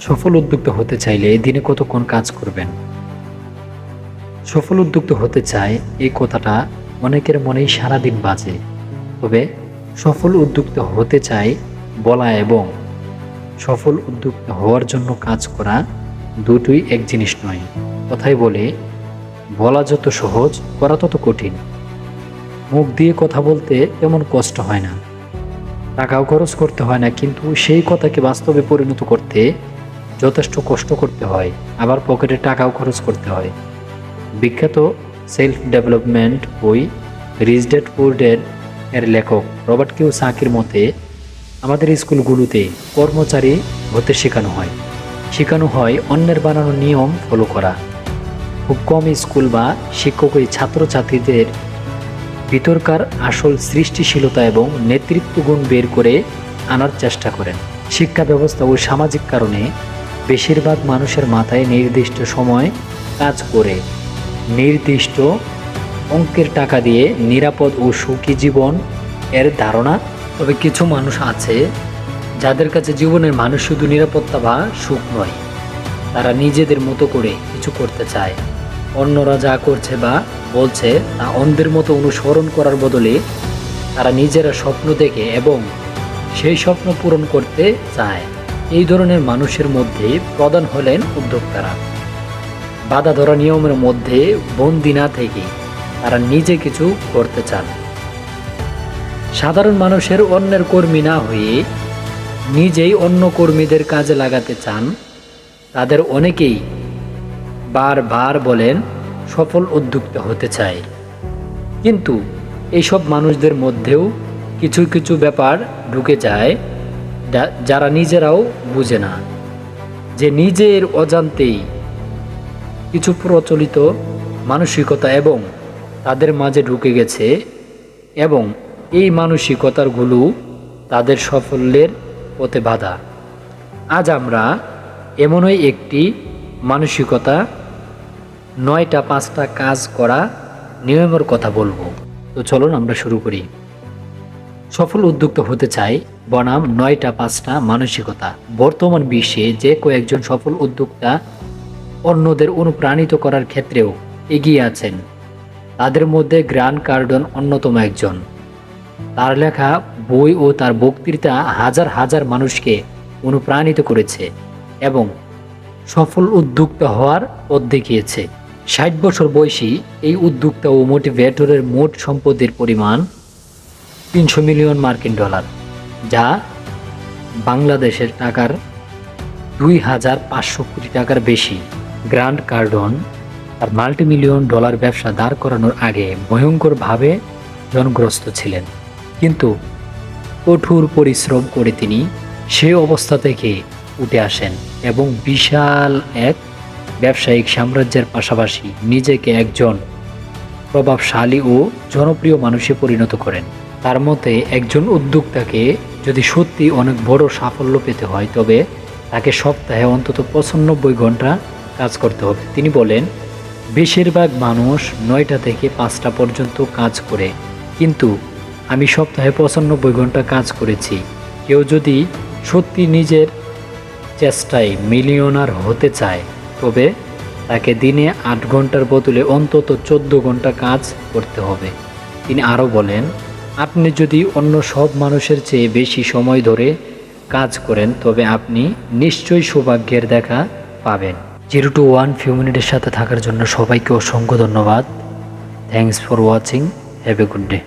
সফল উদ্যোক্তা হতে চাইলে দিনে কতক্ষণ কাজ করবেন? সফল উদ্যোক্তা হতে চায় এই কথাটা অনেকের মনেই সারাদিন বাজে। তবে সফল উদ্যোক্তা হতে চায় বলা এবং সফল উদ্যোক্তা হওয়ার জন্য কাজ করা দুটোই এক জিনিস নয়। কথাই বলে, বলা যত সহজ করা তত কঠিন। মুখ দিয়ে কথা বলতে তেমন কষ্ট হয় না, টাকাও খরচ করতে হয় না, কিন্তু সেই কথাকে বাস্তবে পরিণত করতে যথেষ্ট কষ্ট করতে হয়, আবার পকেটে টাকাও খরচ করতে হয়। বিখ্যাত সেলফ ডেভেলপমেন্ট বই রিচ ড্যাড পুর ড্যাড এর লেখক রবার্ট কিওসাকির মতে, আমাদের স্কুলগুলোতে কর্মচারী হতে শেখানো হয় অন্যের বানানো নিয়ম ফলো করা। খুব কম স্কুল বা শিক্ষকই ছাত্রছাত্রীদের ভিতরকার আসল সৃষ্টিশীলতা এবং নেতৃত্ব গুণ বের করে আনার চেষ্টা করেন। শিক্ষা ব্যবস্থা ও সামাজিক কারণে বেশিরভাগ মানুষের মাথায় নির্দিষ্ট সময় কাজ করে নির্দিষ্ট অঙ্কের টাকা দিয়ে নিরাপদ ও সুখী জীবন এর ধারণা। তবে কিছু মানুষ আছে যাদের কাছে জীবনের মানুষ শুধু নিরাপত্তা বা সুখ নয়, তারা নিজেদের মতো করে কিছু করতে চায়। অন্যরা যা করছে বা বলছে তা অন্ধের মতো অনুসরণ করার বদলে তারা নিজেরা স্বপ্ন দেখে এবং সেই স্বপ্ন পূরণ করতে চায়। এই ধরনের মানুষের মধ্যে প্রধান হলেন উদ্যোক্তারা। বাধা ধরা নিয়মের মধ্যে বন্দী না থেকে তারা নিজে কিছু করতে চান। সাধারণ মানুষের অন্যের কর্মী না হয়ে নিজেই অন্য কর্মীদের কাজে লাগাতে চান। তাদের অনেকেই বারবার বলেন সফল উদ্যোক্তা হতে চায়, কিন্তু এইসব মানুষদের মধ্যেও কিছু কিছু ব্যাপার ঢুকে যায় যারা নিজেরাও বুঝে না, যে নিজের অজান্তেই কিছু প্রচলিত মানসিকতা এবং তাদের মাঝে ঢুকে গেছে এবং এই মানসিকতাগুলো তাদের সাফল্যের পথে বাধা। আজ আমরা এমনই একটি মানসিকতা 9টা 5টা কাজ করা নিয়মের কথা বলবো। তো চলুন আমরা শুরু করি। সফল উদ্যোক্তা হতে চাই বনাম 9টা 5টা মানসিকতা। বর্তমান বিশ্বে যে কয়েকজন সফল উদ্যোক্তা অন্যদের অনুপ্রাণিত করার ক্ষেত্রেও এগিয়ে আছেন, তাদের মধ্যে গ্রান্ট কার্ডন অন্যতম একজন। তার লেখা বই ও তার বক্তৃতা হাজার হাজার মানুষকে অনুপ্রাণিত করেছে এবং সফল উদ্যোক্তা হওয়ার পথ দেখিয়েছে। 60 বছর বয়সী এই উদ্যোক্তা ও মোটিভেটরের মোট সম্পদের পরিমাণ $300 মিলিয়ন, যা বাংলাদেশের টাকার 2500 কোটি টাকার বেশি। গ্রান্ট কার্ডন তার $multi-million ব্যবসা দাঁড় করানোর আগে ভয়ঙ্করভাবে ঋণগ্রস্ত ছিলেন, কিন্তু কঠোর পরিশ্রম করে তিনি সে অবস্থা থেকে উঠে আসেন এবং বিশাল এক ব্যবসায়িক সাম্রাজ্যের পাশাপাশি নিজেকে একজন প্রভাবশালী ও জনপ্রিয় মানুষে পরিণত করেন। তার মতে, একজন উদ্যোক্তাকে যদি সত্যি অনেক বড় সাফল্য পেতে হয় তবে তাকে সপ্তাহে অন্তত 95 ঘন্টা কাজ করতে হবে। তিনি বলেন, বেশিরভাগ মানুষ 9টা থেকে 5টা পর্যন্ত কাজ করে, কিন্তু আমি সপ্তাহে 95 ঘন্টা কাজ করেছি। কেউ যদি সত্যি নিজের চেষ্টায় মিলিয়নার হতে চায় তবে তাকে দিনে 8 ঘন্টার বদলে অন্তত 14 ঘন্টা কাজ করতে হবে। তিনি আরও বলেন, আপনি যদি অন্য সব মানুষের চেয়ে বেশি সময় ধরে কাজ করেন তবে আপনি নিশ্চয়ই সৌভাগ্যের দেখা পাবেন। 0 to 1 ফিউ মিনিটের সাথে থাকার জন্য সবাইকে অসংখ্য ধন্যবাদ। Thanks for watching. Have a good day.